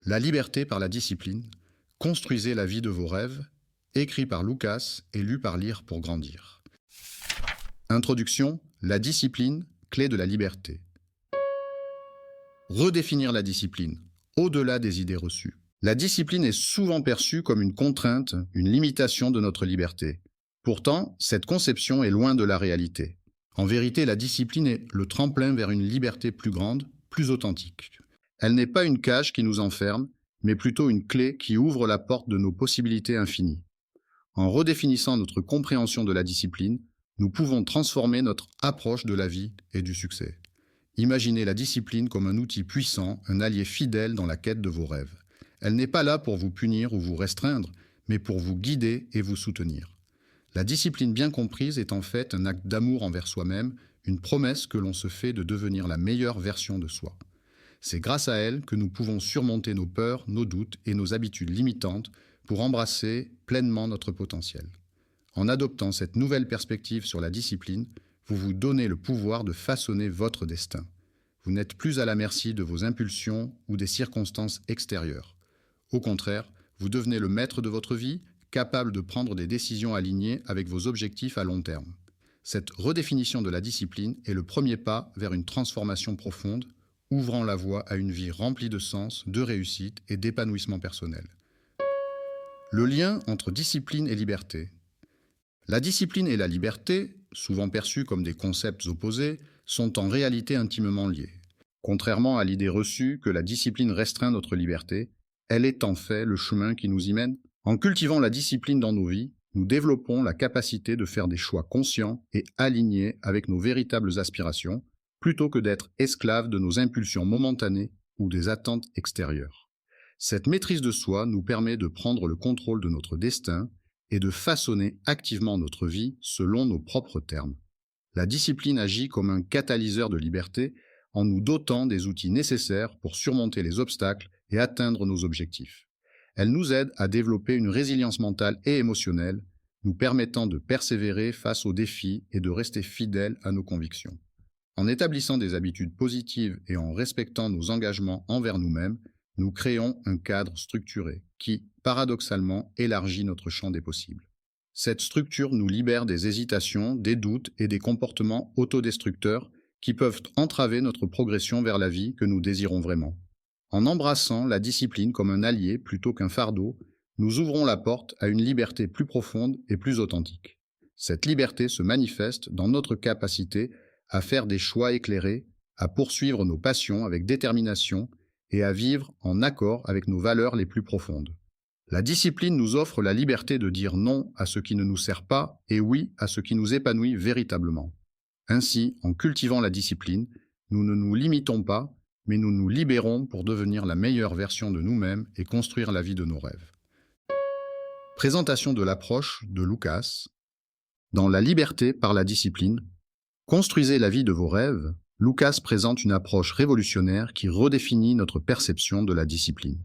La liberté par la discipline. Construisez la vie de vos rêves. Écrit par Lucas et lu par Lire pour grandir. Introduction. La discipline, clé de la liberté. Redéfinir la discipline, au-delà des idées reçues. La discipline est souvent perçue comme une contrainte, une limitation de notre liberté. Pourtant, cette conception est loin de la réalité. En vérité, la discipline est le tremplin vers une liberté plus grande, plus authentique. Elle n'est pas une cage qui nous enferme, mais plutôt une clé qui ouvre la porte de nos possibilités infinies. En redéfinissant notre compréhension de la discipline, nous pouvons transformer notre approche de la vie et du succès. Imaginez la discipline comme un outil puissant, un allié fidèle dans la quête de vos rêves. Elle n'est pas là pour vous punir ou vous restreindre, mais pour vous guider et vous soutenir. La discipline bien comprise est en fait un acte d'amour envers soi-même, une promesse que l'on se fait de devenir la meilleure version de soi. C'est grâce à elle que nous pouvons surmonter nos peurs, nos doutes et nos habitudes limitantes pour embrasser pleinement notre potentiel. En adoptant cette nouvelle perspective sur la discipline, vous vous donnez le pouvoir de façonner votre destin. Vous n'êtes plus à la merci de vos impulsions ou des circonstances extérieures. Au contraire, vous devenez le maître de votre vie, capable de prendre des décisions alignées avec vos objectifs à long terme. Cette redéfinition de la discipline est le premier pas vers une transformation profonde, ouvrant la voie à une vie remplie de sens, de réussite et d'épanouissement personnel. Le lien entre discipline et liberté. La discipline et la liberté, souvent perçues comme des concepts opposés, sont en réalité intimement liés. Contrairement à l'idée reçue que la discipline restreint notre liberté, elle est en fait le chemin qui nous y mène. En cultivant la discipline dans nos vies, nous développons la capacité de faire des choix conscients et alignés avec nos véritables aspirations, plutôt que d'être esclaves de nos impulsions momentanées ou des attentes extérieures. Cette maîtrise de soi nous permet de prendre le contrôle de notre destin et de façonner activement notre vie selon nos propres termes. La discipline agit comme un catalyseur de liberté en nous dotant des outils nécessaires pour surmonter les obstacles et atteindre nos objectifs. Elle nous aide à développer une résilience mentale et émotionnelle, nous permettant de persévérer face aux défis et de rester fidèles à nos convictions. En établissant des habitudes positives et en respectant nos engagements envers nous-mêmes, nous créons un cadre structuré qui, paradoxalement, élargit notre champ des possibles. Cette structure nous libère des hésitations, des doutes et des comportements autodestructeurs qui peuvent entraver notre progression vers la vie que nous désirons vraiment. En embrassant la discipline comme un allié plutôt qu'un fardeau, nous ouvrons la porte à une liberté plus profonde et plus authentique. Cette liberté se manifeste dans notre capacité à faire des choix éclairés, à poursuivre nos passions avec détermination et à vivre en accord avec nos valeurs les plus profondes. La discipline nous offre la liberté de dire non à ce qui ne nous sert pas et oui à ce qui nous épanouit véritablement. Ainsi, en cultivant la discipline, nous ne nous limitons pas, mais nous nous libérons pour devenir la meilleure version de nous-mêmes et construire la vie de nos rêves. Présentation de l'approche de Lucas. Dans La liberté par la discipline, construisez la vie de vos rêves, Lucas présente une approche révolutionnaire qui redéfinit notre perception de la discipline.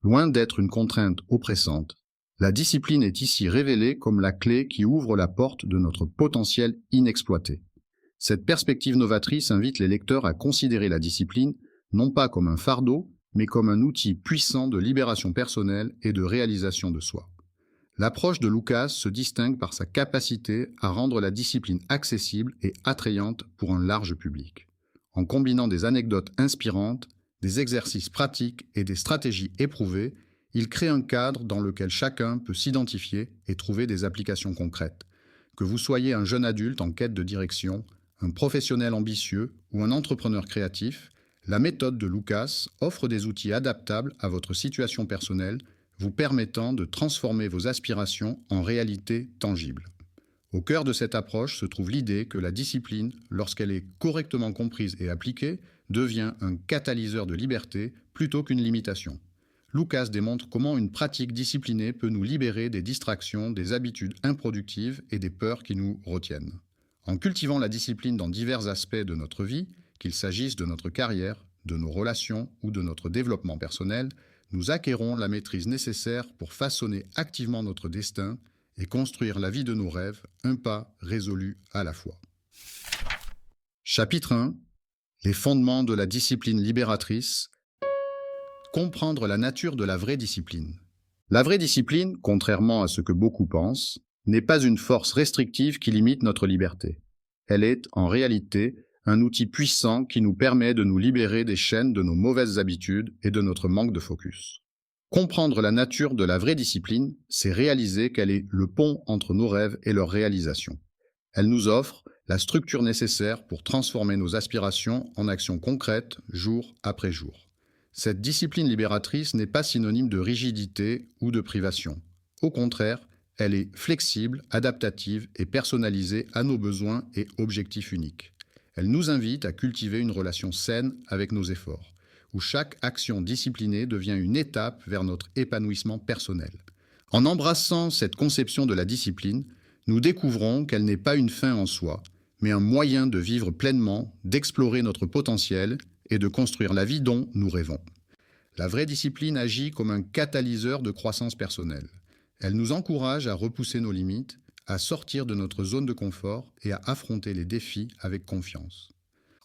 Loin d'être une contrainte oppressante, la discipline est ici révélée comme la clé qui ouvre la porte de notre potentiel inexploité. Cette perspective novatrice invite les lecteurs à considérer la discipline non pas comme un fardeau, mais comme un outil puissant de libération personnelle et de réalisation de soi. L'approche de Lucas se distingue par sa capacité à rendre la discipline accessible et attrayante pour un large public. En combinant des anecdotes inspirantes, des exercices pratiques et des stratégies éprouvées, il crée un cadre dans lequel chacun peut s'identifier et trouver des applications concrètes. Que vous soyez un jeune adulte en quête de direction, un professionnel ambitieux ou un entrepreneur créatif, la méthode de Lucas offre des outils adaptables à votre situation personnelle, vous permettant de transformer vos aspirations en réalité tangible. Au cœur de cette approche se trouve l'idée que la discipline, lorsqu'elle est correctement comprise et appliquée, devient un catalyseur de liberté plutôt qu'une limitation. Lucas démontre comment une pratique disciplinée peut nous libérer des distractions, des habitudes improductives et des peurs qui nous retiennent. En cultivant la discipline dans divers aspects de notre vie, qu'il s'agisse de notre carrière, de nos relations ou de notre développement personnel, nous acquérons la maîtrise nécessaire pour façonner activement notre destin et construire la vie de nos rêves, un pas résolu à la fois. Chapitre 1. Les fondements de la discipline libératrice. Comprendre la nature de la vraie discipline. La vraie discipline, contrairement à ce que beaucoup pensent, n'est pas une force restrictive qui limite notre liberté. Elle est, en réalité, un outil puissant qui nous permet de nous libérer des chaînes de nos mauvaises habitudes et de notre manque de focus. Comprendre la nature de la vraie discipline, c'est réaliser qu'elle est le pont entre nos rêves et leur réalisation. Elle nous offre la structure nécessaire pour transformer nos aspirations en actions concrètes jour après jour. Cette discipline libératrice n'est pas synonyme de rigidité ou de privation. Au contraire, elle est flexible, adaptative et personnalisée à nos besoins et objectifs uniques. Elle nous invite à cultiver une relation saine avec nos efforts, où chaque action disciplinée devient une étape vers notre épanouissement personnel. En embrassant cette conception de la discipline, nous découvrons qu'elle n'est pas une fin en soi, mais un moyen de vivre pleinement, d'explorer notre potentiel et de construire la vie dont nous rêvons. La vraie discipline agit comme un catalyseur de croissance personnelle. Elle nous encourage à repousser nos limites, à sortir de notre zone de confort et à affronter les défis avec confiance.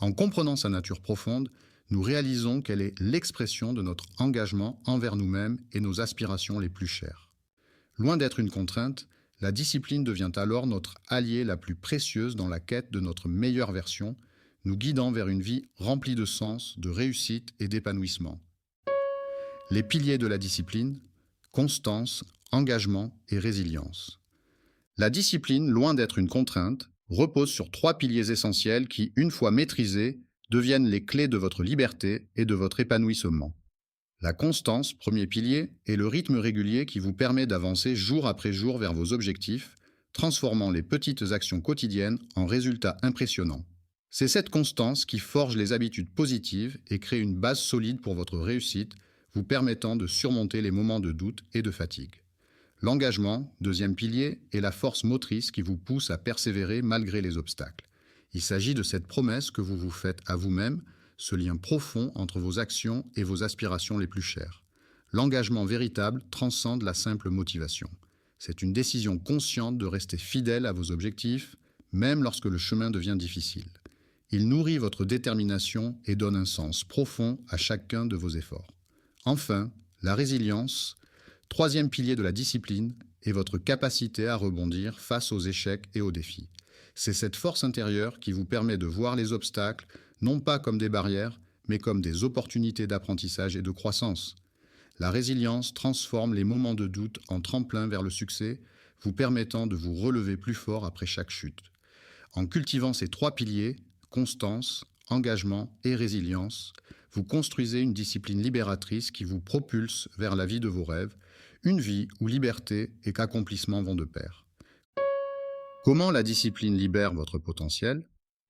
En comprenant sa nature profonde, nous réalisons qu'elle est l'expression de notre engagement envers nous-mêmes et nos aspirations les plus chères. Loin d'être une contrainte, la discipline devient alors notre allié la plus précieuse dans la quête de notre meilleure version, nous guidant vers une vie remplie de sens, de réussite et d'épanouissement. Les piliers de la discipline, constance, engagement et résilience. La discipline, loin d'être une contrainte, repose sur 3 piliers essentiels qui, une fois maîtrisés, deviennent les clés de votre liberté et de votre épanouissement. La constance, premier pilier, est le rythme régulier qui vous permet d'avancer jour après jour vers vos objectifs, transformant les petites actions quotidiennes en résultats impressionnants. C'est cette constance qui forge les habitudes positives et crée une base solide pour votre réussite, vous permettant de surmonter les moments de doute et de fatigue. L'engagement, deuxième pilier, est la force motrice qui vous pousse à persévérer malgré les obstacles. Il s'agit de cette promesse que vous vous faites à vous-même, ce lien profond entre vos actions et vos aspirations les plus chères. L'engagement véritable transcende la simple motivation. C'est une décision consciente de rester fidèle à vos objectifs, même lorsque le chemin devient difficile. Il nourrit votre détermination et donne un sens profond à chacun de vos efforts. Enfin, la résilience, troisième pilier de la discipline, est votre capacité à rebondir face aux échecs et aux défis. C'est cette force intérieure qui vous permet de voir les obstacles, non pas comme des barrières, mais comme des opportunités d'apprentissage et de croissance. La résilience transforme les moments de doute en tremplin vers le succès, vous permettant de vous relever plus fort après chaque chute. En cultivant ces 3 piliers, constance, engagement et résilience, vous construisez une discipline libératrice qui vous propulse vers la vie de vos rêves, une vie où liberté et qu'accomplissement vont de pair. Comment la discipline libère votre potentiel ?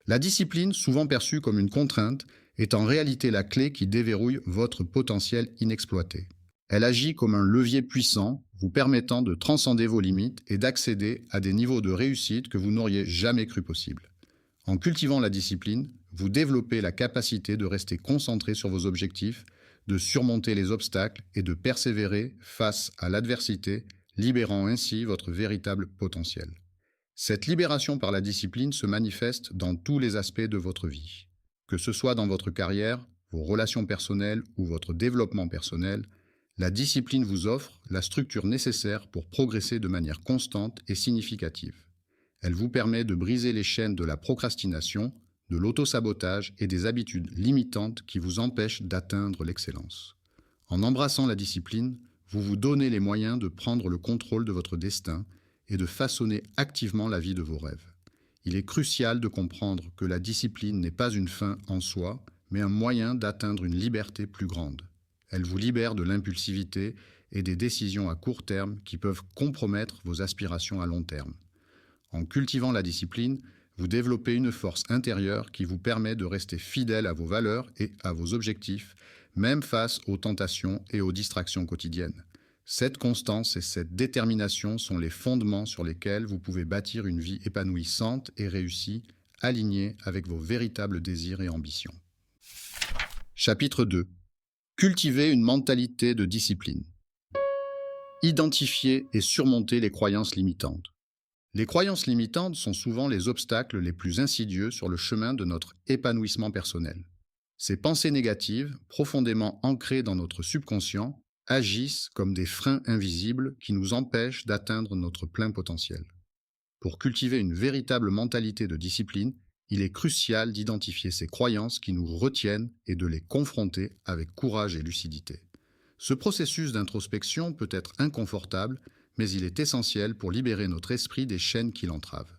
La discipline, souvent perçue comme une contrainte, est en réalité la clé qui déverrouille votre potentiel inexploité. Elle agit comme un levier puissant, vous permettant de transcender vos limites et d'accéder à des niveaux de réussite que vous n'auriez jamais cru possibles. En cultivant la discipline, vous développez la capacité de rester concentré sur vos objectifs, de surmonter les obstacles et de persévérer face à l'adversité, libérant ainsi votre véritable potentiel. Cette libération par la discipline se manifeste dans tous les aspects de votre vie. Que ce soit dans votre carrière, vos relations personnelles ou votre développement personnel, la discipline vous offre la structure nécessaire pour progresser de manière constante et significative. Elle vous permet de briser les chaînes de la procrastination, de l'autosabotage et des habitudes limitantes qui vous empêchent d'atteindre l'excellence. En embrassant la discipline, vous vous donnez les moyens de prendre le contrôle de votre destin et de façonner activement la vie de vos rêves. Il est crucial de comprendre que la discipline n'est pas une fin en soi, mais un moyen d'atteindre une liberté plus grande. Elle vous libère de l'impulsivité et des décisions à court terme qui peuvent compromettre vos aspirations à long terme. En cultivant la discipline, vous développez une force intérieure qui vous permet de rester fidèle à vos valeurs et à vos objectifs, même face aux tentations et aux distractions quotidiennes. Cette constance et cette détermination sont les fondements sur lesquels vous pouvez bâtir une vie épanouissante et réussie, alignée avec vos véritables désirs et ambitions. Chapitre 2. Cultiver une mentalité de discipline. Identifier et surmonter les croyances limitantes. Les croyances limitantes sont souvent les obstacles les plus insidieux sur le chemin de notre épanouissement personnel. Ces pensées négatives, profondément ancrées dans notre subconscient, agissent comme des freins invisibles qui nous empêchent d'atteindre notre plein potentiel. Pour cultiver une véritable mentalité de discipline, il est crucial d'identifier ces croyances qui nous retiennent et de les confronter avec courage et lucidité. Ce processus d'introspection peut être inconfortable, mais il est essentiel pour libérer notre esprit des chaînes qui l'entravent.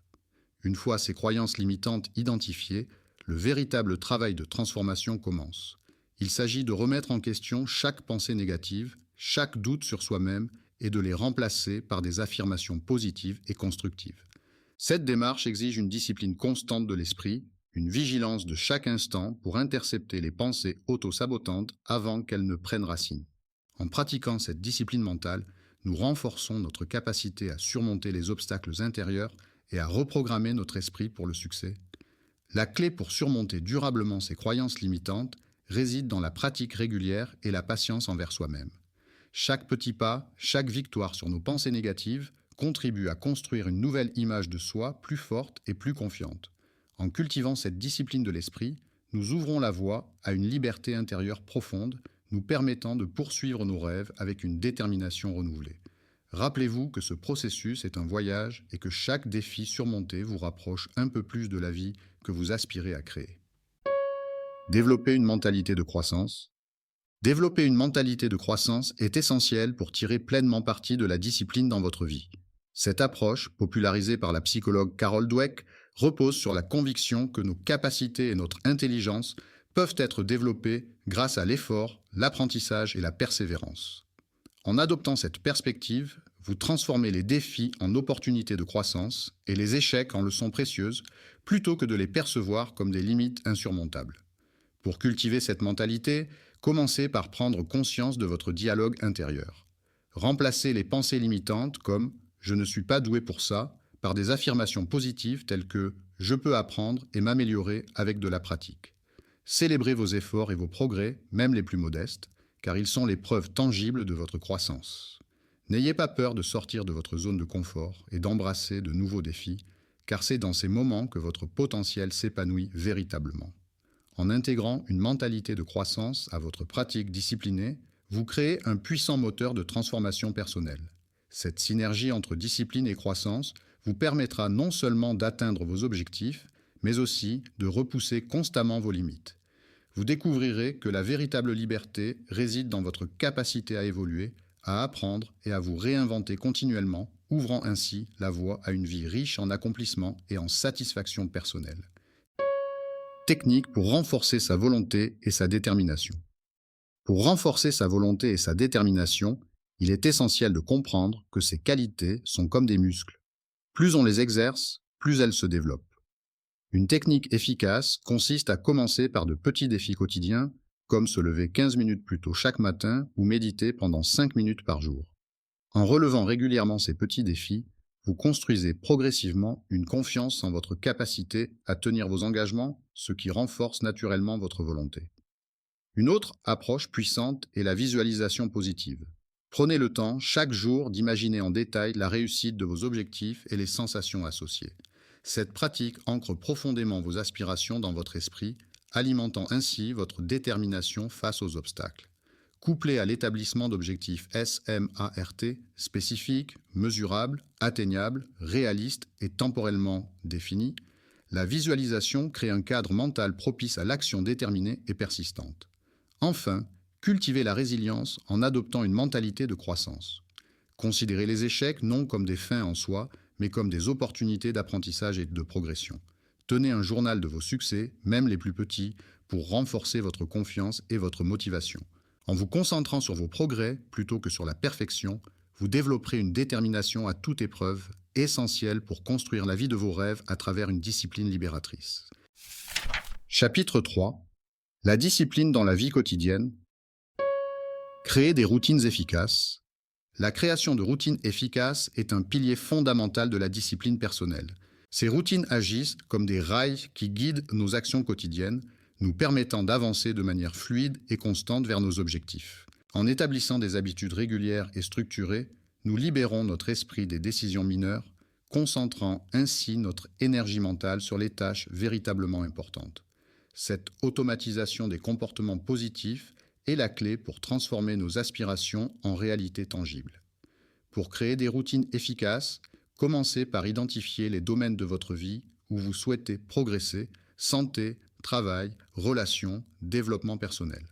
Une fois ces croyances limitantes identifiées, le véritable travail de transformation commence. Il s'agit de remettre en question chaque pensée négative, chaque doute sur soi-même et de les remplacer par des affirmations positives et constructives. Cette démarche exige une discipline constante de l'esprit, une vigilance de chaque instant pour intercepter les pensées auto-sabotantes avant qu'elles ne prennent racine. En pratiquant cette discipline mentale, nous renforçons notre capacité à surmonter les obstacles intérieurs et à reprogrammer notre esprit pour le succès. La clé pour surmonter durablement ces croyances limitantes réside dans la pratique régulière et la patience envers soi-même. Chaque petit pas, chaque victoire sur nos pensées négatives contribue à construire une nouvelle image de soi plus forte et plus confiante. En cultivant cette discipline de l'esprit, nous ouvrons la voie à une liberté intérieure profonde, nous permettant de poursuivre nos rêves avec une détermination renouvelée. Rappelez-vous que ce processus est un voyage et que chaque défi surmonté vous rapproche un peu plus de la vie que vous aspirez à créer. Développer une mentalité de croissance. Développer une mentalité de croissance est essentiel pour tirer pleinement parti de la discipline dans votre vie. Cette approche, popularisée par la psychologue Carol Dweck, repose sur la conviction que nos capacités et notre intelligence peuvent être développées grâce à l'effort, l'apprentissage et la persévérance. En adoptant cette perspective, vous transformez les défis en opportunités de croissance et les échecs en leçons précieuses, plutôt que de les percevoir comme des limites insurmontables. Pour cultiver cette mentalité, commencez par prendre conscience de votre dialogue intérieur. Remplacez les pensées limitantes comme « je ne suis pas doué pour ça » par des affirmations positives telles que « je peux apprendre et m'améliorer avec de la pratique ». Célébrez vos efforts et vos progrès, même les plus modestes, car ils sont les preuves tangibles de votre croissance. N'ayez pas peur de sortir de votre zone de confort et d'embrasser de nouveaux défis, car c'est dans ces moments que votre potentiel s'épanouit véritablement. En intégrant une mentalité de croissance à votre pratique disciplinée, vous créez un puissant moteur de transformation personnelle. Cette synergie entre discipline et croissance vous permettra non seulement d'atteindre vos objectifs, mais aussi de repousser constamment vos limites. Vous découvrirez que la véritable liberté réside dans votre capacité à évoluer, à apprendre et à vous réinventer continuellement, ouvrant ainsi la voie à une vie riche en accomplissements et en satisfaction personnelle. Technique pour renforcer sa volonté et sa détermination. Pour renforcer sa volonté et sa détermination, il est essentiel de comprendre que ces qualités sont comme des muscles. Plus on les exerce, plus elles se développent. Une technique efficace consiste à commencer par de petits défis quotidiens, comme se lever 15 minutes plus tôt chaque matin ou méditer pendant 5 minutes par jour. En relevant régulièrement ces petits défis, vous construisez progressivement une confiance en votre capacité à tenir vos engagements, ce qui renforce naturellement votre volonté. Une autre approche puissante est la visualisation positive. Prenez le temps chaque jour d'imaginer en détail la réussite de vos objectifs et les sensations associées. Cette pratique ancre profondément vos aspirations dans votre esprit, alimentant ainsi votre détermination face aux obstacles. Couplée à l'établissement d'objectifs SMART, spécifiques, mesurables, atteignables, réalistes et temporellement définis, la visualisation crée un cadre mental propice à l'action déterminée et persistante. Enfin, cultivez la résilience en adoptant une mentalité de croissance. Considérez les échecs non comme des fins en soi, mais comme des opportunités d'apprentissage et de progression. Tenez un journal de vos succès, même les plus petits, pour renforcer votre confiance et votre motivation. En vous concentrant sur vos progrès plutôt que sur la perfection, vous développerez une détermination à toute épreuve, essentielle pour construire la vie de vos rêves à travers une discipline libératrice. Chapitre 3. La discipline dans la vie quotidienne. Créer des routines efficaces. La création de routines efficaces est un pilier fondamental de la discipline personnelle. Ces routines agissent comme des rails qui guident nos actions quotidiennes, nous permettant d'avancer de manière fluide et constante vers nos objectifs. En établissant des habitudes régulières et structurées, nous libérons notre esprit des décisions mineures, concentrant ainsi notre énergie mentale sur les tâches véritablement importantes. Cette automatisation des comportements positifs est la clé pour transformer nos aspirations en réalité tangible. Pour créer des routines efficaces, commencez par identifier les domaines de votre vie où vous souhaitez progresser: santé, travail, relations, développement personnel.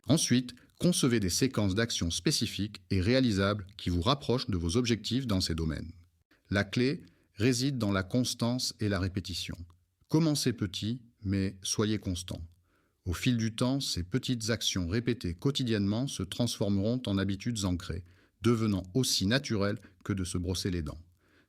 Ensuite, concevez des séquences d'actions spécifiques et réalisables qui vous rapprochent de vos objectifs dans ces domaines. La clé réside dans la constance et la répétition. Commencez petit, mais soyez constant. Au fil du temps, ces petites actions répétées quotidiennement se transformeront en habitudes ancrées, devenant aussi naturelles que de se brosser les dents.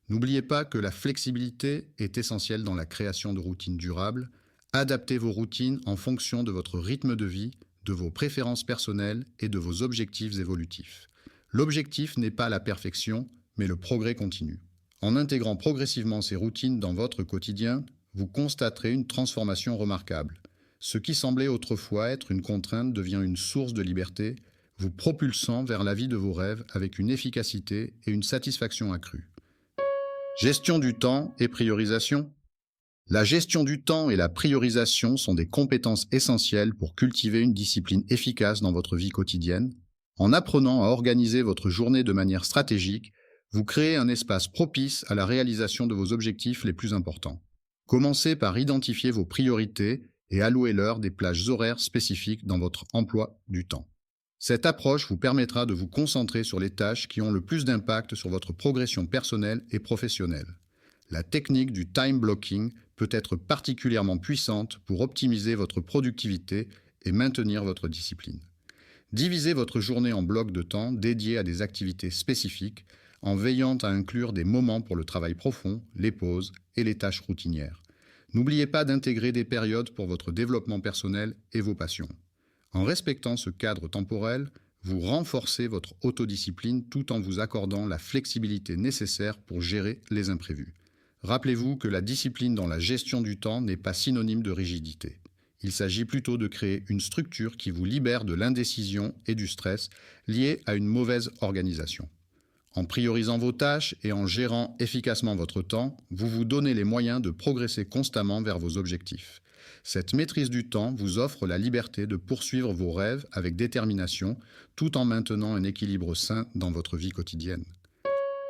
N'oubliez pas que la flexibilité est essentielle dans la création de routines durables. Adaptez vos routines en fonction de votre rythme de vie, de vos préférences personnelles et de vos objectifs évolutifs. L'objectif n'est pas la perfection, mais le progrès continu. En intégrant progressivement ces routines dans votre quotidien, vous constaterez une transformation remarquable. Ce qui semblait autrefois être une contrainte devient une source de liberté, vous propulsant vers la vie de vos rêves avec une efficacité et une satisfaction accrues. Gestion du temps et priorisation. La gestion du temps et la priorisation sont des compétences essentielles pour cultiver une discipline efficace dans votre vie quotidienne. En apprenant à organiser votre journée de manière stratégique, vous créez un espace propice à la réalisation de vos objectifs les plus importants. Commencez par identifier vos priorités et allouez-leur des plages horaires spécifiques dans votre emploi du temps. Cette approche vous permettra de vous concentrer sur les tâches qui ont le plus d'impact sur votre progression personnelle et professionnelle. La technique du time blocking peut être particulièrement puissante pour optimiser votre productivité et maintenir votre discipline. Divisez votre journée en blocs de temps dédiés à des activités spécifiques, en veillant à inclure des moments pour le travail profond, les pauses et les tâches routinières. N'oubliez pas d'intégrer des périodes pour votre développement personnel et vos passions. En respectant ce cadre temporel, vous renforcez votre autodiscipline tout en vous accordant la flexibilité nécessaire pour gérer les imprévus. Rappelez-vous que la discipline dans la gestion du temps n'est pas synonyme de rigidité. Il s'agit plutôt de créer une structure qui vous libère de l'indécision et du stress liés à une mauvaise organisation. En priorisant vos tâches et en gérant efficacement votre temps, vous vous donnez les moyens de progresser constamment vers vos objectifs. Cette maîtrise du temps vous offre la liberté de poursuivre vos rêves avec détermination, tout en maintenant un équilibre sain dans votre vie quotidienne.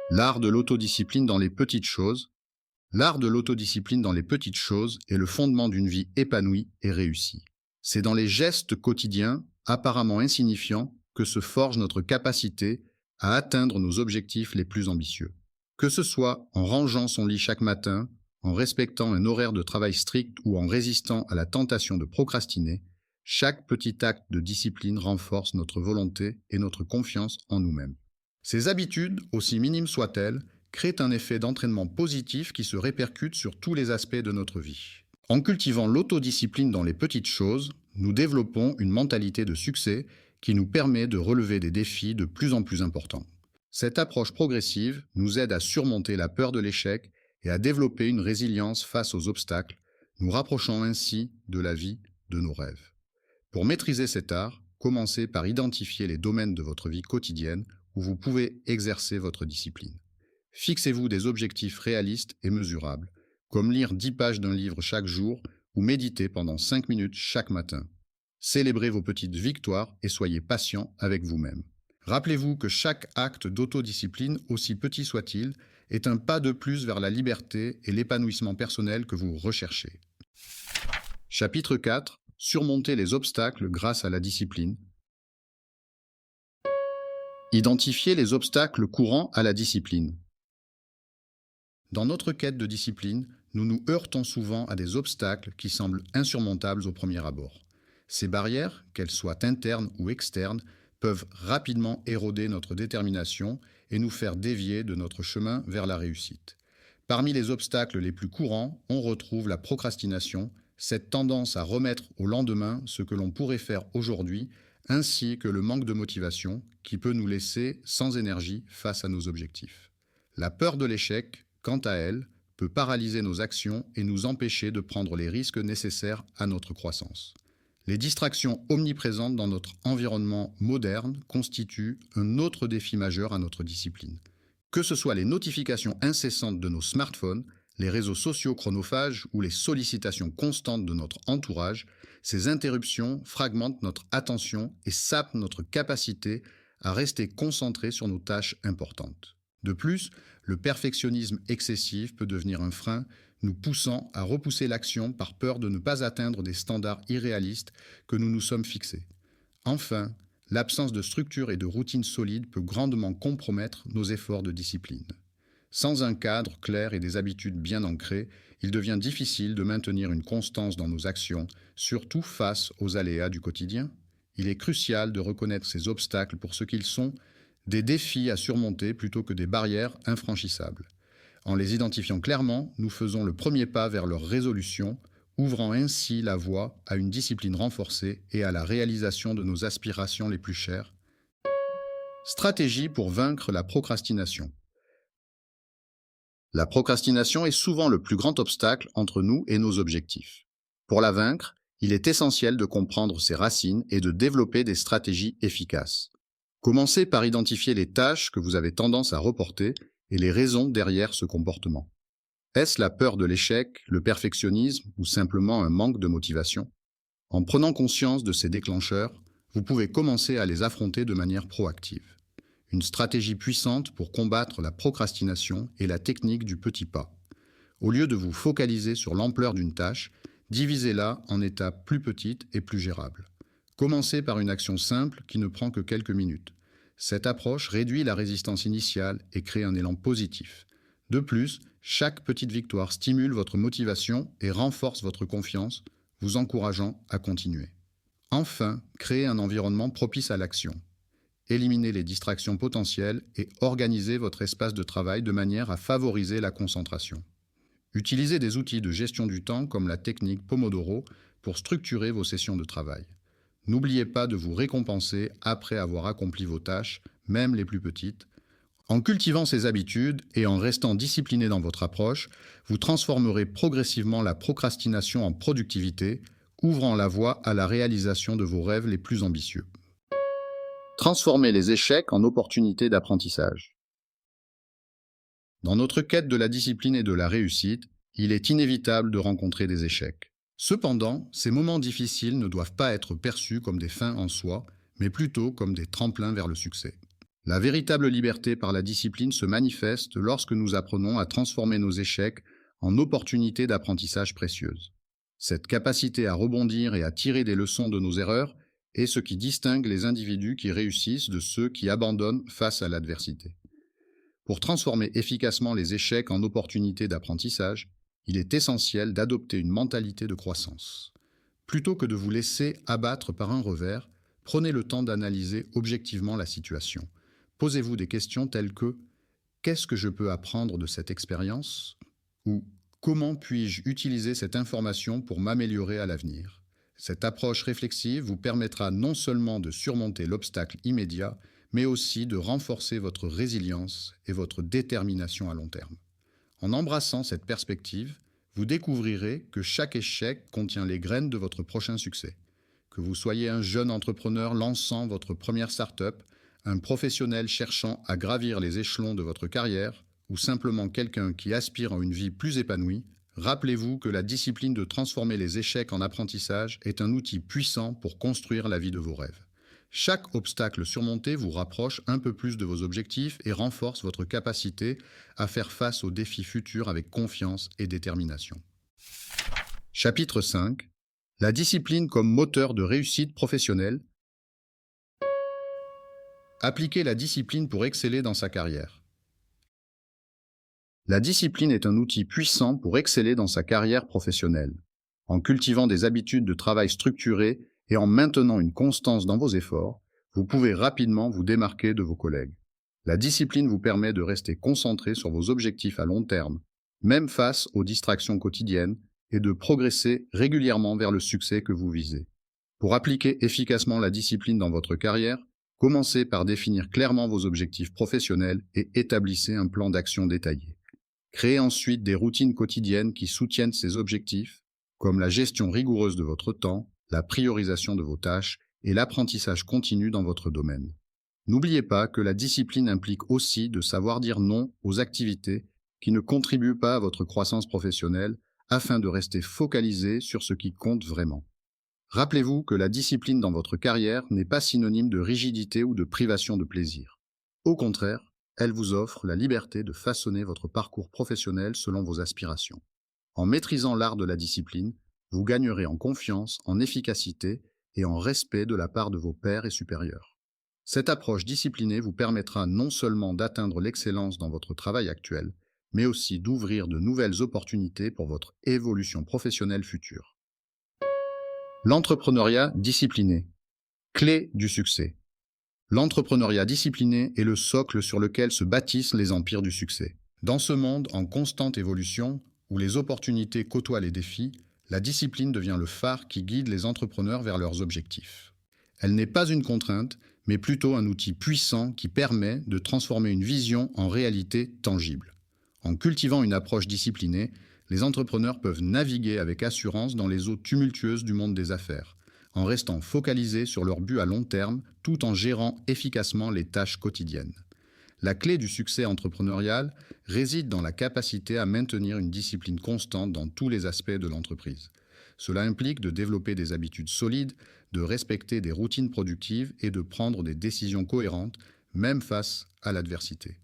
L'art de l'autodiscipline dans les petites choses. L'art de l'autodiscipline dans les petites choses est le fondement d'une vie épanouie et réussie. C'est dans les gestes quotidiens, apparemment insignifiants, que se forge notre capacité à atteindre nos objectifs les plus ambitieux. Que ce soit en rangeant son lit chaque matin, en respectant un horaire de travail strict ou en résistant à la tentation de procrastiner, chaque petit acte de discipline renforce notre volonté et notre confiance en nous-mêmes. Ces habitudes, aussi minimes soient-elles, créent un effet d'entraînement positif qui se répercute sur tous les aspects de notre vie. En cultivant l'autodiscipline dans les petites choses, nous développons une mentalité de succès qui nous permet de relever des défis de plus en plus importants. Cette approche progressive nous aide à surmonter la peur de l'échec et à développer une résilience face aux obstacles, nous rapprochant ainsi de la vie de nos rêves. Pour maîtriser cet art, commencez par identifier les domaines de votre vie quotidienne où vous pouvez exercer votre discipline. Fixez-vous des objectifs réalistes et mesurables, comme lire 10 pages d'un livre chaque jour ou méditer pendant 5 minutes chaque matin. Célébrez vos petites victoires et soyez patient avec vous-même. Rappelez-vous que chaque acte d'autodiscipline, aussi petit soit-il, est un pas de plus vers la liberté et l'épanouissement personnel que vous recherchez. Chapitre 4. Surmonter les obstacles grâce à la discipline. Identifier les obstacles courants à la discipline. Dans notre quête de discipline, nous nous heurtons souvent à des obstacles qui semblent insurmontables au premier abord. Ces barrières, qu'elles soient internes ou externes, peuvent rapidement éroder notre détermination et nous faire dévier de notre chemin vers la réussite. Parmi les obstacles les plus courants, on retrouve la procrastination, cette tendance à remettre au lendemain ce que l'on pourrait faire aujourd'hui, ainsi que le manque de motivation qui peut nous laisser sans énergie face à nos objectifs. La peur de l'échec, quant à elle, peut paralyser nos actions et nous empêcher de prendre les risques nécessaires à notre croissance. Les distractions omniprésentes dans notre environnement moderne constituent un autre défi majeur à notre discipline. Que ce soit les notifications incessantes de nos smartphones, les réseaux sociaux chronophages ou les sollicitations constantes de notre entourage, ces interruptions fragmentent notre attention et sapent notre capacité à rester concentrés sur nos tâches importantes. De plus, le perfectionnisme excessif peut devenir un frein, nous poussant à repousser l'action par peur de ne pas atteindre des standards irréalistes que nous nous sommes fixés. Enfin, l'absence de structure et de routine solide peut grandement compromettre nos efforts de discipline. Sans un cadre clair et des habitudes bien ancrées, il devient difficile de maintenir une constance dans nos actions, surtout face aux aléas du quotidien. Il est crucial de reconnaître ces obstacles pour ce qu'ils sont, des défis à surmonter plutôt que des barrières infranchissables. En les identifiant clairement, nous faisons le premier pas vers leur résolution, ouvrant ainsi la voie à une discipline renforcée et à la réalisation de nos aspirations les plus chères. Stratégie pour vaincre la procrastination. La procrastination est souvent le plus grand obstacle entre nous et nos objectifs. Pour la vaincre, il est essentiel de comprendre ses racines et de développer des stratégies efficaces. Commencez par identifier les tâches que vous avez tendance à reporter et les raisons derrière ce comportement. Est-ce la peur de l'échec, le perfectionnisme ou simplement un manque de motivation? En prenant conscience de ces déclencheurs, vous pouvez commencer à les affronter de manière proactive. Une stratégie puissante pour combattre la procrastination est la technique du petit pas. Au lieu de vous focaliser sur l'ampleur d'une tâche, divisez-la en étapes plus petites et plus gérables. Commencez par une action simple qui ne prend que quelques minutes. Cette approche réduit la résistance initiale et crée un élan positif. De plus, chaque petite victoire stimule votre motivation et renforce votre confiance, vous encourageant à continuer. Enfin, créez un environnement propice à l'action. Éliminez les distractions potentielles et organisez votre espace de travail de manière à favoriser la concentration. Utilisez des outils de gestion du temps comme la technique Pomodoro pour structurer vos sessions de travail. N'oubliez pas de vous récompenser après avoir accompli vos tâches, même les plus petites. En cultivant ces habitudes et en restant discipliné dans votre approche, vous transformerez progressivement la procrastination en productivité, ouvrant la voie à la réalisation de vos rêves les plus ambitieux. Transformer les échecs en opportunités d'apprentissage. Dans notre quête de la discipline et de la réussite, il est inévitable de rencontrer des échecs. Cependant, ces moments difficiles ne doivent pas être perçus comme des fins en soi, mais plutôt comme des tremplins vers le succès. La véritable liberté par la discipline se manifeste lorsque nous apprenons à transformer nos échecs en opportunités d'apprentissage précieuses. Cette capacité à rebondir et à tirer des leçons de nos erreurs est ce qui distingue les individus qui réussissent de ceux qui abandonnent face à l'adversité. Pour transformer efficacement les échecs en opportunités d'apprentissage, il est essentiel d'adopter une mentalité de croissance. Plutôt que de vous laisser abattre par un revers, prenez le temps d'analyser objectivement la situation. Posez-vous des questions telles que « Qu'est-ce que je peux apprendre de cette expérience ?» ou « Comment puis-je utiliser cette information pour m'améliorer à l'avenir ?» Cette approche réflexive vous permettra non seulement de surmonter l'obstacle immédiat, mais aussi de renforcer votre résilience et votre détermination à long terme. En embrassant cette perspective, vous découvrirez que chaque échec contient les graines de votre prochain succès. Que vous soyez un jeune entrepreneur lançant votre première start-up, un professionnel cherchant à gravir les échelons de votre carrière, ou simplement quelqu'un qui aspire à une vie plus épanouie, rappelez-vous que la discipline de transformer les échecs en apprentissage est un outil puissant pour construire la vie de vos rêves. Chaque obstacle surmonté vous rapproche un peu plus de vos objectifs et renforce votre capacité à faire face aux défis futurs avec confiance et détermination. Chapitre 5. La discipline comme moteur de réussite professionnelle. Appliquer la discipline pour exceller dans sa carrière. La discipline est un outil puissant pour exceller dans sa carrière professionnelle. En cultivant des habitudes de travail structurées et en maintenant une constance dans vos efforts, vous pouvez rapidement vous démarquer de vos collègues. La discipline vous permet de rester concentré sur vos objectifs à long terme, même face aux distractions quotidiennes, et de progresser régulièrement vers le succès que vous visez. Pour appliquer efficacement la discipline dans votre carrière, commencez par définir clairement vos objectifs professionnels et établissez un plan d'action détaillé. Créez ensuite des routines quotidiennes qui soutiennent ces objectifs, comme la gestion rigoureuse de votre temps, la priorisation de vos tâches et l'apprentissage continu dans votre domaine. N'oubliez pas que la discipline implique aussi de savoir dire non aux activités qui ne contribuent pas à votre croissance professionnelle afin de rester focalisé sur ce qui compte vraiment. Rappelez-vous que la discipline dans votre carrière n'est pas synonyme de rigidité ou de privation de plaisir. Au contraire, elle vous offre la liberté de façonner votre parcours professionnel selon vos aspirations. En maîtrisant l'art de la discipline, vous gagnerez en confiance, en efficacité et en respect de la part de vos pairs et supérieurs. Cette approche disciplinée vous permettra non seulement d'atteindre l'excellence dans votre travail actuel, mais aussi d'ouvrir de nouvelles opportunités pour votre évolution professionnelle future. L'entrepreneuriat discipliné. Clé du succès. L'entrepreneuriat discipliné est le socle sur lequel se bâtissent les empires du succès. Dans ce monde en constante évolution, où les opportunités côtoient les défis, la discipline devient le phare qui guide les entrepreneurs vers leurs objectifs. Elle n'est pas une contrainte, mais plutôt un outil puissant qui permet de transformer une vision en réalité tangible. En cultivant une approche disciplinée, les entrepreneurs peuvent naviguer avec assurance dans les eaux tumultueuses du monde des affaires, en restant focalisés sur leur but à long terme tout en gérant efficacement les tâches quotidiennes. La clé du succès entrepreneurial réside dans la capacité à maintenir une discipline constante dans tous les aspects de l'entreprise. Cela implique de développer des habitudes solides, de respecter des routines productives et de prendre des décisions cohérentes, même face à l'adversité.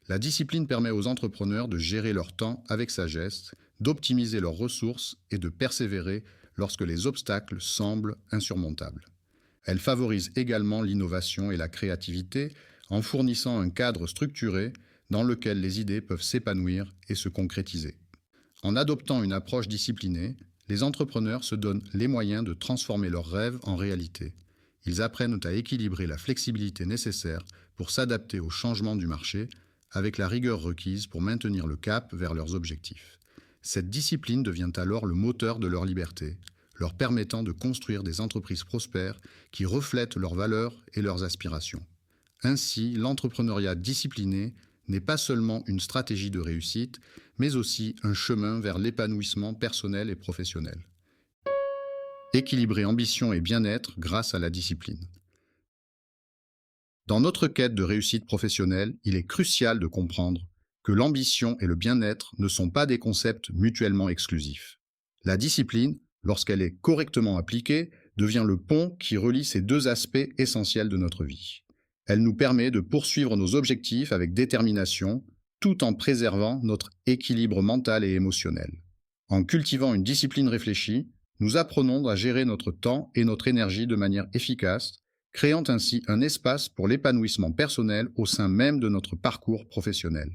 La discipline permet aux entrepreneurs de gérer leur temps avec sagesse, d'optimiser leurs ressources et de persévérer lorsque les obstacles semblent insurmontables. Elle favorise également l'innovation et la créativité en fournissant un cadre structuré dans lequel les idées peuvent s'épanouir et se concrétiser. En adoptant une approche disciplinée, les entrepreneurs se donnent les moyens de transformer leurs rêves en réalité. Ils apprennent à équilibrer la flexibilité nécessaire pour s'adapter aux changements du marché avec la rigueur requise pour maintenir le cap vers leurs objectifs. Cette discipline devient alors le moteur de leur liberté, leur permettant de construire des entreprises prospères qui reflètent leurs valeurs et leurs aspirations. Ainsi, l'entrepreneuriat discipliné n'est pas seulement une stratégie de réussite, mais aussi un chemin vers l'épanouissement personnel et professionnel. Équilibrer ambition et bien-être grâce à la discipline. Dans notre quête de réussite professionnelle, il est crucial de comprendre que l'ambition et le bien-être ne sont pas des concepts mutuellement exclusifs. La discipline, lorsqu'elle est correctement appliquée, devient le pont qui relie ces deux aspects essentiels de notre vie. Elle nous permet de poursuivre nos objectifs avec détermination, tout en préservant notre équilibre mental et émotionnel. En cultivant une discipline réfléchie, nous apprenons à gérer notre temps et notre énergie de manière efficace, créant ainsi un espace pour l'épanouissement personnel au sein même de notre parcours professionnel.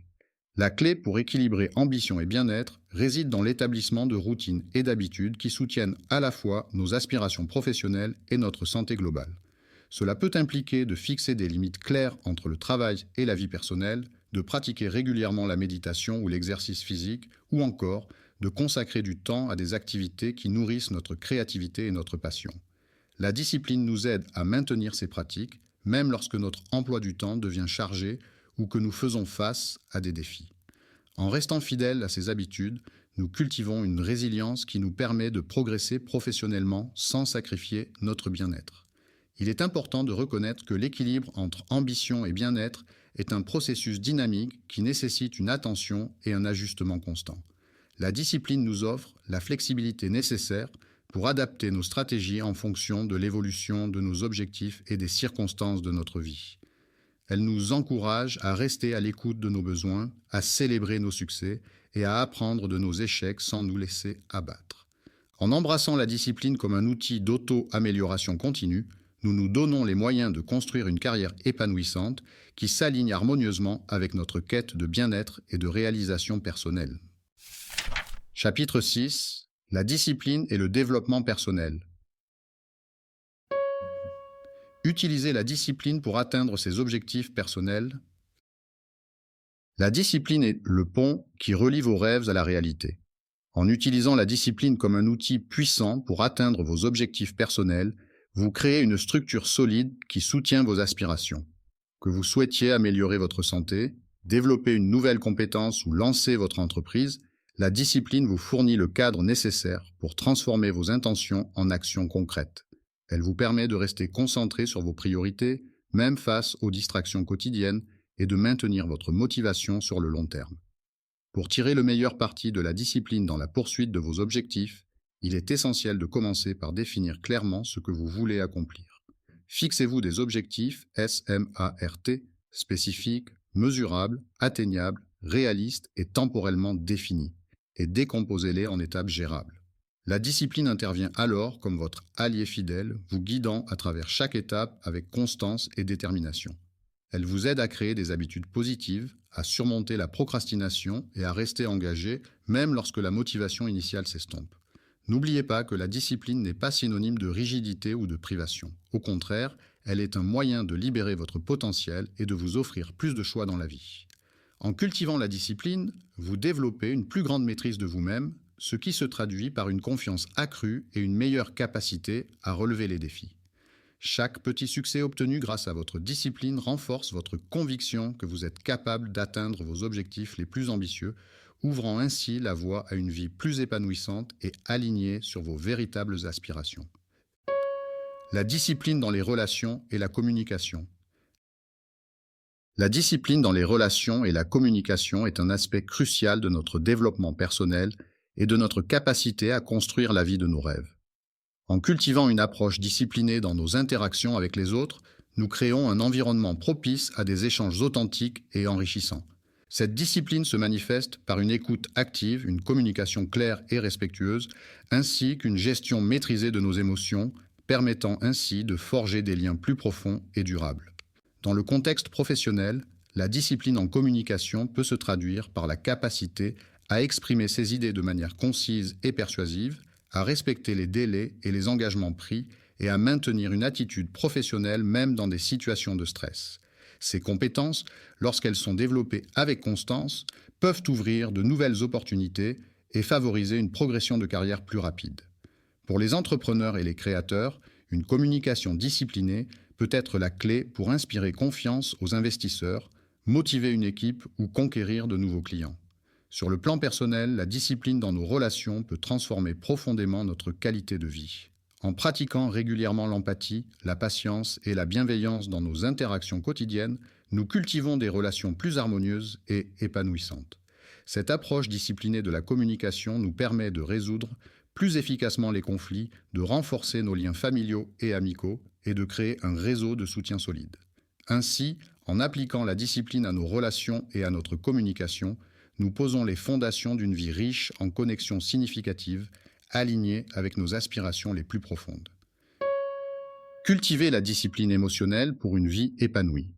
La clé pour équilibrer ambition et bien-être réside dans l'établissement de routines et d'habitudes qui soutiennent à la fois nos aspirations professionnelles et notre santé globale. Cela peut impliquer de fixer des limites claires entre le travail et la vie personnelle, de pratiquer régulièrement la méditation ou l'exercice physique, ou encore de consacrer du temps à des activités qui nourrissent notre créativité et notre passion. La discipline nous aide à maintenir ces pratiques, même lorsque notre emploi du temps devient chargé ou que nous faisons face à des défis. En restant fidèles à ces habitudes, nous cultivons une résilience qui nous permet de progresser professionnellement sans sacrifier notre bien-être. Il est important de reconnaître que l'équilibre entre ambition et bien-être est un processus dynamique qui nécessite une attention et un ajustement constant. La discipline nous offre la flexibilité nécessaire pour adapter nos stratégies en fonction de l'évolution de nos objectifs et des circonstances de notre vie. Elle nous encourage à rester à l'écoute de nos besoins, à célébrer nos succès et à apprendre de nos échecs sans nous laisser abattre. En embrassant la discipline comme un outil d'auto-amélioration continue, nous nous donnons les moyens de construire une carrière épanouissante qui s'aligne harmonieusement avec notre quête de bien-être et de réalisation personnelle. Chapitre 6. La discipline et le développement personnel. Utiliser la discipline pour atteindre ses objectifs personnels. La discipline est le pont qui relie vos rêves à la réalité. En utilisant la discipline comme un outil puissant pour atteindre vos objectifs personnels, vous créez une structure solide qui soutient vos aspirations. Que vous souhaitiez améliorer votre santé, développer une nouvelle compétence ou lancer votre entreprise, la discipline vous fournit le cadre nécessaire pour transformer vos intentions en actions concrètes. Elle vous permet de rester concentré sur vos priorités, même face aux distractions quotidiennes, et de maintenir votre motivation sur le long terme. Pour tirer le meilleur parti de la discipline dans la poursuite de vos objectifs, il est essentiel de commencer par définir clairement ce que vous voulez accomplir. Fixez-vous des objectifs SMART, spécifiques, mesurables, atteignables, réalistes et temporellement définis, et décomposez-les en étapes gérables. La discipline intervient alors comme votre allié fidèle, vous guidant à travers chaque étape avec constance et détermination. Elle vous aide à créer des habitudes positives, à surmonter la procrastination et à rester engagé même lorsque la motivation initiale s'estompe. N'oubliez pas que la discipline n'est pas synonyme de rigidité ou de privation. Au contraire, elle est un moyen de libérer votre potentiel et de vous offrir plus de choix dans la vie. En cultivant la discipline, vous développez une plus grande maîtrise de vous-même, ce qui se traduit par une confiance accrue et une meilleure capacité à relever les défis. Chaque petit succès obtenu grâce à votre discipline renforce votre conviction que vous êtes capable d'atteindre vos objectifs les plus ambitieux, ouvrant ainsi la voie à une vie plus épanouissante et alignée sur vos véritables aspirations. La discipline dans les relations et la communication. La discipline dans les relations et la communication est un aspect crucial de notre développement personnel et de notre capacité à construire la vie de nos rêves. En cultivant une approche disciplinée dans nos interactions avec les autres, nous créons un environnement propice à des échanges authentiques et enrichissants. Cette discipline se manifeste par une écoute active, une communication claire et respectueuse, ainsi qu'une gestion maîtrisée de nos émotions, permettant ainsi de forger des liens plus profonds et durables. Dans le contexte professionnel, la discipline en communication peut se traduire par la capacité à exprimer ses idées de manière concise et persuasive, à respecter les délais et les engagements pris et à maintenir une attitude professionnelle même dans des situations de stress. Ces compétences, lorsqu'elles sont développées avec constance, peuvent ouvrir de nouvelles opportunités et favoriser une progression de carrière plus rapide. Pour les entrepreneurs et les créateurs, une communication disciplinée peut être la clé pour inspirer confiance aux investisseurs, motiver une équipe ou conquérir de nouveaux clients. Sur le plan personnel, la discipline dans nos relations peut transformer profondément notre qualité de vie. En pratiquant régulièrement l'empathie, la patience et la bienveillance dans nos interactions quotidiennes, nous cultivons des relations plus harmonieuses et épanouissantes. Cette approche disciplinée de la communication nous permet de résoudre plus efficacement les conflits, de renforcer nos liens familiaux et amicaux et de créer un réseau de soutien solide. Ainsi, en appliquant la discipline à nos relations et à notre communication, nous posons les fondations d'une vie riche en connexions significatives, alignée avec nos aspirations les plus profondes. Cultiver la discipline émotionnelle pour une vie épanouie.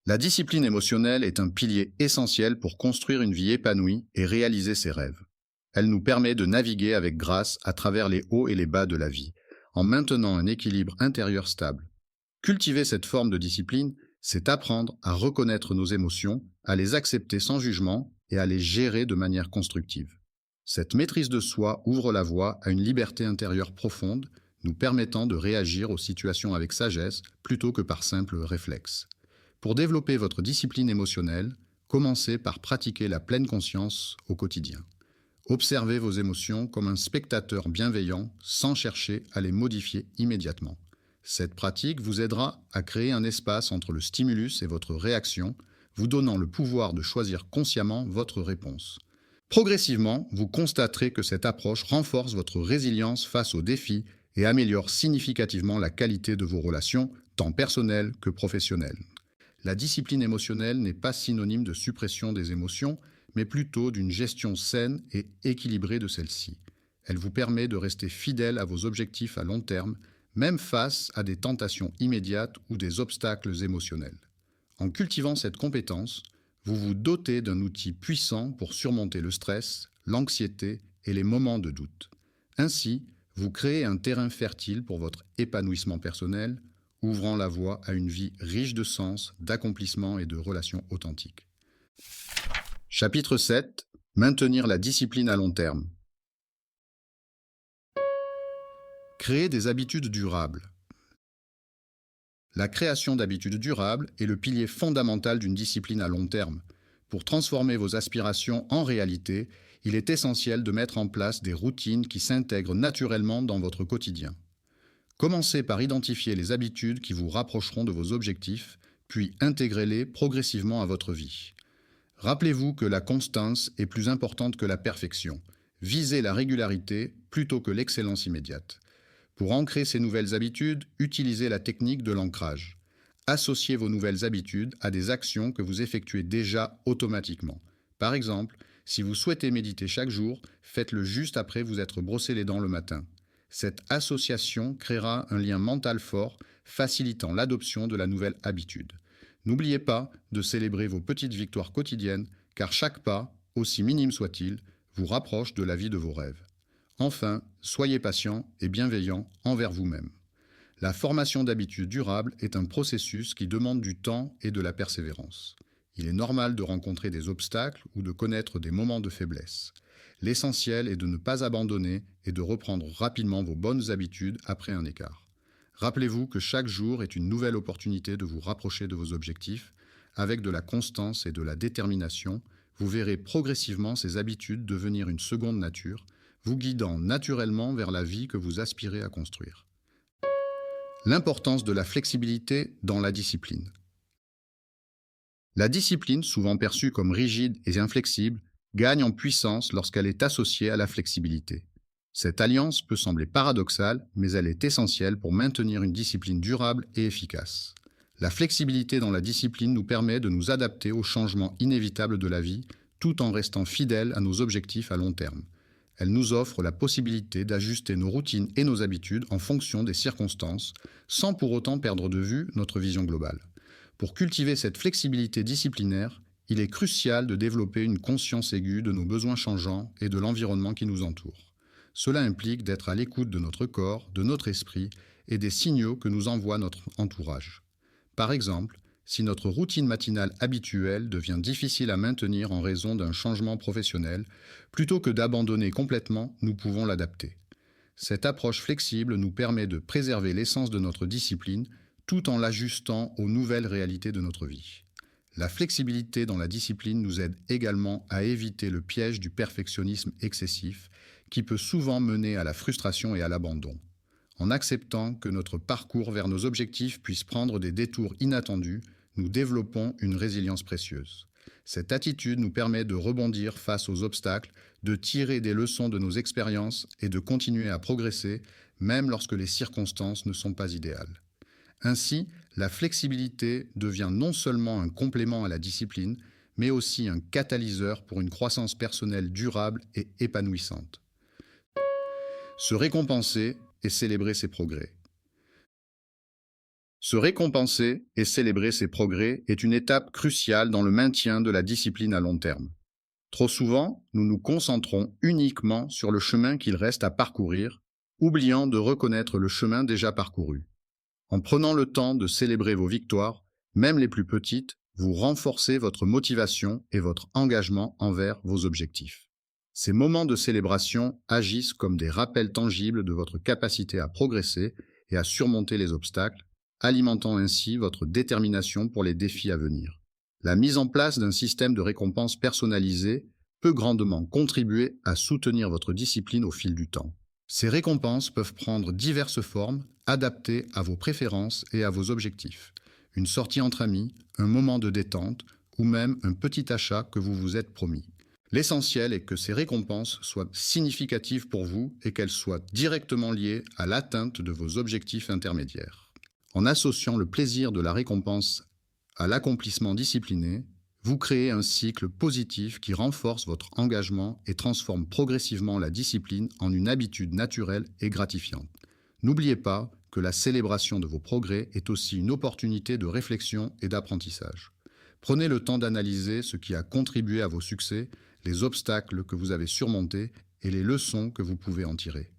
La discipline émotionnelle est un pilier essentiel pour construire une vie épanouie et réaliser ses rêves. Elle nous permet de naviguer avec grâce à travers les hauts et les bas de la vie, en maintenant un équilibre intérieur stable. Cultiver cette forme de discipline, c'est apprendre à reconnaître nos émotions, à les accepter sans jugement et à les gérer de manière constructive. Cette maîtrise de soi ouvre la voie à une liberté intérieure profonde, nous permettant de réagir aux situations avec sagesse plutôt que par simple réflexe. Pour développer votre discipline émotionnelle, commencez par pratiquer la pleine conscience au quotidien. Observez vos émotions comme un spectateur bienveillant sans chercher à les modifier immédiatement. Cette pratique vous aidera à créer un espace entre le stimulus et votre réaction, vous donnant le pouvoir de choisir consciemment votre réponse. Progressivement, vous constaterez que cette approche renforce votre résilience face aux défis et améliore significativement la qualité de vos relations, tant personnelles que professionnelles. La discipline émotionnelle n'est pas synonyme de suppression des émotions, mais plutôt d'une gestion saine et équilibrée de celles-ci. Elle vous permet de rester fidèle à vos objectifs à long terme, même face à des tentations immédiates ou des obstacles émotionnels. En cultivant cette compétence, vous vous dotez d'un outil puissant pour surmonter le stress, l'anxiété et les moments de doute. Ainsi, vous créez un terrain fertile pour votre épanouissement personnel, ouvrant la voie à une vie riche de sens, d'accomplissement et de relations authentiques. Chapitre 7. Maintenir la discipline à long terme. Créer des habitudes durables. La création d'habitudes durables est le pilier fondamental d'une discipline à long terme. Pour transformer vos aspirations en réalité, il est essentiel de mettre en place des routines qui s'intègrent naturellement dans votre quotidien. Commencez par identifier les habitudes qui vous rapprocheront de vos objectifs, puis intégrez-les progressivement à votre vie. Rappelez-vous que la constance est plus importante que la perfection. Visez la régularité plutôt que l'excellence immédiate. Pour ancrer ces nouvelles habitudes, utilisez la technique de l'ancrage. Associez vos nouvelles habitudes à des actions que vous effectuez déjà automatiquement. Par exemple, si vous souhaitez méditer chaque jour, faites-le juste après vous être brossé les dents le matin. Cette association créera un lien mental fort, facilitant l'adoption de la nouvelle habitude. N'oubliez pas de célébrer vos petites victoires quotidiennes, car chaque pas, aussi minime soit-il, vous rapproche de la vie de vos rêves. Enfin, soyez patient et bienveillant envers vous-même. La formation d'habitudes durables est un processus qui demande du temps et de la persévérance. Il est normal de rencontrer des obstacles ou de connaître des moments de faiblesse. L'essentiel est de ne pas abandonner et de reprendre rapidement vos bonnes habitudes après un écart. Rappelez-vous que chaque jour est une nouvelle opportunité de vous rapprocher de vos objectifs. Avec de la constance et de la détermination, vous verrez progressivement ces habitudes devenir une seconde nature, vous guidant naturellement vers la vie que vous aspirez à construire. L'importance de la flexibilité dans la discipline. La discipline, souvent perçue comme rigide et inflexible, gagne en puissance lorsqu'elle est associée à la flexibilité. Cette alliance peut sembler paradoxale, mais elle est essentielle pour maintenir une discipline durable et efficace. La flexibilité dans la discipline nous permet de nous adapter aux changements inévitables de la vie, tout en restant fidèles à nos objectifs à long terme. Elle nous offre la possibilité d'ajuster nos routines et nos habitudes en fonction des circonstances, sans pour autant perdre de vue notre vision globale. Pour cultiver cette flexibilité disciplinaire, il est crucial de développer une conscience aiguë de nos besoins changeants et de l'environnement qui nous entoure. Cela implique d'être à l'écoute de notre corps, de notre esprit et des signaux que nous envoie notre entourage. Par exemple, si notre routine matinale habituelle devient difficile à maintenir en raison d'un changement professionnel, plutôt que d'abandonner complètement, nous pouvons l'adapter. Cette approche flexible nous permet de préserver l'essence de notre discipline tout en l'ajustant aux nouvelles réalités de notre vie. La flexibilité dans la discipline nous aide également à éviter le piège du perfectionnisme excessif qui peut souvent mener à la frustration et à l'abandon. En acceptant que notre parcours vers nos objectifs puisse prendre des détours inattendus, nous développons une résilience précieuse. Cette attitude nous permet de rebondir face aux obstacles, de tirer des leçons de nos expériences et de continuer à progresser, même lorsque les circonstances ne sont pas idéales. Ainsi, la flexibilité devient non seulement un complément à la discipline, mais aussi un catalyseur pour une croissance personnelle durable et épanouissante. Se récompenser et célébrer ses progrès. Se récompenser et célébrer ses progrès est une étape cruciale dans le maintien de la discipline à long terme. Trop souvent, nous nous concentrons uniquement sur le chemin qu'il reste à parcourir, oubliant de reconnaître le chemin déjà parcouru. En prenant le temps de célébrer vos victoires, même les plus petites, vous renforcez votre motivation et votre engagement envers vos objectifs. Ces moments de célébration agissent comme des rappels tangibles de votre capacité à progresser et à surmonter les obstacles, alimentant ainsi votre détermination pour les défis à venir. La mise en place d'un système de récompense personnalisé peut grandement contribuer à soutenir votre discipline au fil du temps. Ces récompenses peuvent prendre diverses formes, adaptées à vos préférences et à vos objectifs. Une sortie entre amis, un moment de détente ou même un petit achat que vous vous êtes promis. L'essentiel est que ces récompenses soient significatives pour vous et qu'elles soient directement liées à l'atteinte de vos objectifs intermédiaires. En associant le plaisir de la récompense à l'accomplissement discipliné, vous créez un cycle positif qui renforce votre engagement et transforme progressivement la discipline en une habitude naturelle et gratifiante. N'oubliez pas que la célébration de vos progrès est aussi une opportunité de réflexion et d'apprentissage. Prenez le temps d'analyser ce qui a contribué à vos succès, les obstacles que vous avez surmontés et les leçons que vous pouvez en tirer.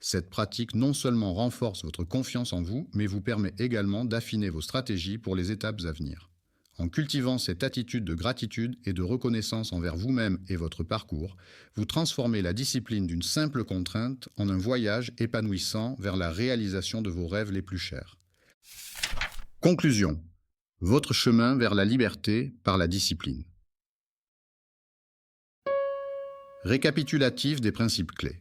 Cette pratique non seulement renforce votre confiance en vous, mais vous permet également d'affiner vos stratégies pour les étapes à venir. En cultivant cette attitude de gratitude et de reconnaissance envers vous-même et votre parcours, vous transformez la discipline d'une simple contrainte en un voyage épanouissant vers la réalisation de vos rêves les plus chers. Conclusion. Votre chemin vers la liberté par la discipline. Récapitulatif des principes clés.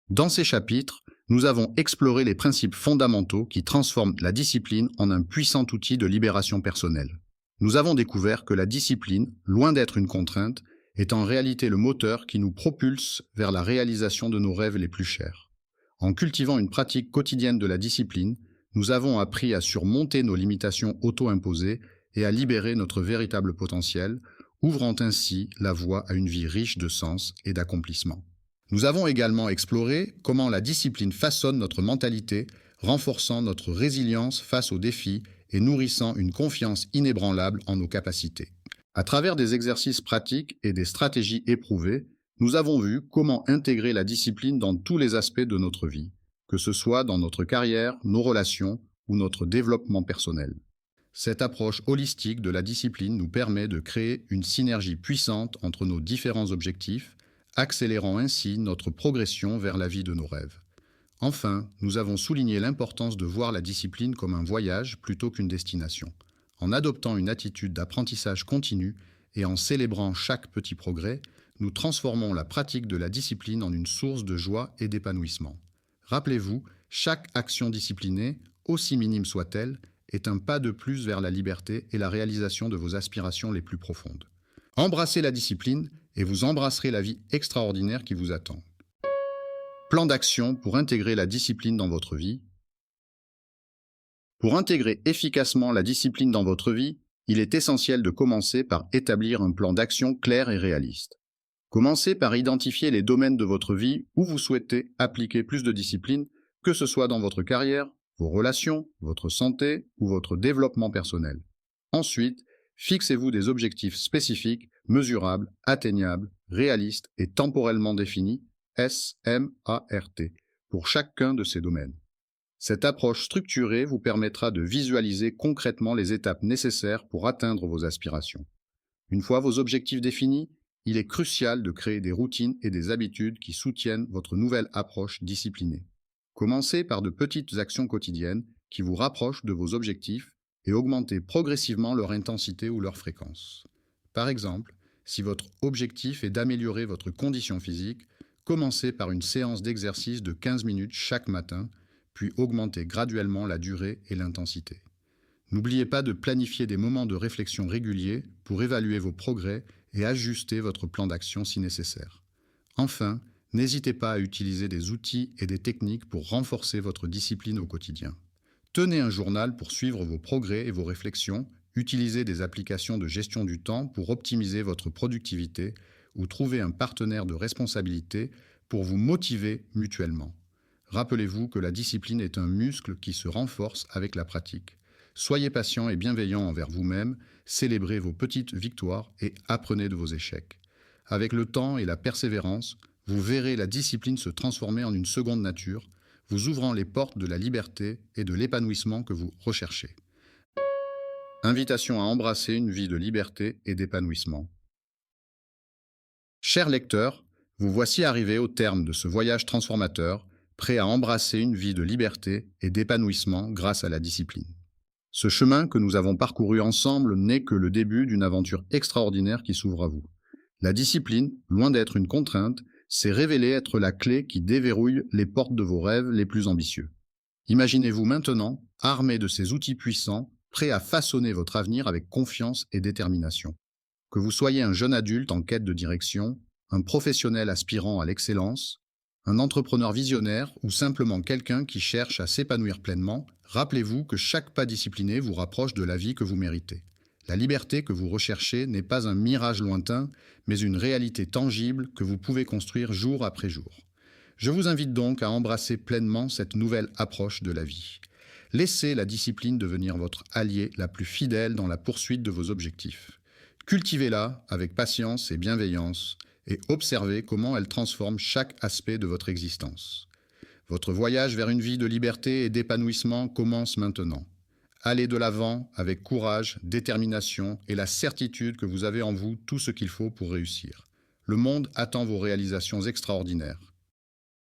Dans ces chapitres, nous avons exploré les principes fondamentaux qui transforment la discipline en un puissant outil de libération personnelle. Nous avons découvert que la discipline, loin d'être une contrainte, est en réalité le moteur qui nous propulse vers la réalisation de nos rêves les plus chers. En cultivant une pratique quotidienne de la discipline, nous avons appris à surmonter nos limitations auto-imposées et à libérer notre véritable potentiel, ouvrant ainsi la voie à une vie riche de sens et d'accomplissement. Nous avons également exploré comment la discipline façonne notre mentalité, renforçant notre résilience face aux défis et nourrissant une confiance inébranlable en nos capacités. À travers des exercices pratiques et des stratégies éprouvées, nous avons vu comment intégrer la discipline dans tous les aspects de notre vie, que ce soit dans notre carrière, nos relations ou notre développement personnel. Cette approche holistique de la discipline nous permet de créer une synergie puissante entre nos différents objectifs, accélérant ainsi notre progression vers la vie de nos rêves. Enfin, nous avons souligné l'importance de voir la discipline comme un voyage plutôt qu'une destination. En adoptant une attitude d'apprentissage continu et en célébrant chaque petit progrès, nous transformons la pratique de la discipline en une source de joie et d'épanouissement. Rappelez-vous, chaque action disciplinée, aussi minime soit-elle, est un pas de plus vers la liberté et la réalisation de vos aspirations les plus profondes. Embrassez la discipline et vous embrasserez la vie extraordinaire qui vous attend. Plan d'action pour intégrer la discipline dans votre vie. Pour intégrer efficacement la discipline dans votre vie, il est essentiel de commencer par établir un plan d'action clair et réaliste. Commencez par identifier les domaines de votre vie où vous souhaitez appliquer plus de discipline, que ce soit dans votre carrière, vos relations, votre santé ou votre développement personnel. Ensuite, fixez-vous des objectifs spécifiques, mesurables, atteignables, réalistes et temporellement définis, SMART, pour chacun de ces domaines. Cette approche structurée vous permettra de visualiser concrètement les étapes nécessaires pour atteindre vos aspirations. Une fois vos objectifs définis, il est crucial de créer des routines et des habitudes qui soutiennent votre nouvelle approche disciplinée. Commencez par de petites actions quotidiennes qui vous rapprochent de vos objectifs et augmentez progressivement leur intensité ou leur fréquence. Par exemple, si votre objectif est d'améliorer votre condition physique, commencez par une séance d'exercice de 15 minutes chaque matin, puis augmentez graduellement la durée et l'intensité. N'oubliez pas de planifier des moments de réflexion réguliers pour évaluer vos progrès et ajuster votre plan d'action si nécessaire. Enfin, n'hésitez pas à utiliser des outils et des techniques pour renforcer votre discipline au quotidien. Tenez un journal pour suivre vos progrès et vos réflexions, utilisez des applications de gestion du temps pour optimiser votre productivité ou trouvez un partenaire de responsabilité pour vous motiver mutuellement. Rappelez-vous que la discipline est un muscle qui se renforce avec la pratique. Soyez patient et bienveillant envers vous-même, célébrez vos petites victoires et apprenez de vos échecs. Avec le temps et la persévérance, vous verrez la discipline se transformer en une seconde nature, vous ouvrant les portes de la liberté et de l'épanouissement que vous recherchez. Invitation à embrasser une vie de liberté et d'épanouissement. Chers lecteurs, vous voici arrivés au terme de ce voyage transformateur, prêt à embrasser une vie de liberté et d'épanouissement grâce à la discipline. Ce chemin que nous avons parcouru ensemble n'est que le début d'une aventure extraordinaire qui s'ouvre à vous. La discipline, loin d'être une contrainte, s'est révélée être la clé qui déverrouille les portes de vos rêves les plus ambitieux. Imaginez-vous maintenant, armé de ces outils puissants, prêt à façonner votre avenir avec confiance et détermination. Que vous soyez un jeune adulte en quête de direction, un professionnel aspirant à l'excellence, un entrepreneur visionnaire ou simplement quelqu'un qui cherche à s'épanouir pleinement, rappelez-vous que chaque pas discipliné vous rapproche de la vie que vous méritez. La liberté que vous recherchez n'est pas un mirage lointain, mais une réalité tangible que vous pouvez construire jour après jour. Je vous invite donc à embrasser pleinement cette nouvelle approche de la vie. Laissez la discipline devenir votre allié la plus fidèle dans la poursuite de vos objectifs. Cultivez-la avec patience et bienveillance et observez comment elle transforme chaque aspect de votre existence. Votre voyage vers une vie de liberté et d'épanouissement commence maintenant. Allez de l'avant avec courage, détermination et la certitude que vous avez en vous tout ce qu'il faut pour réussir. Le monde attend vos réalisations extraordinaires.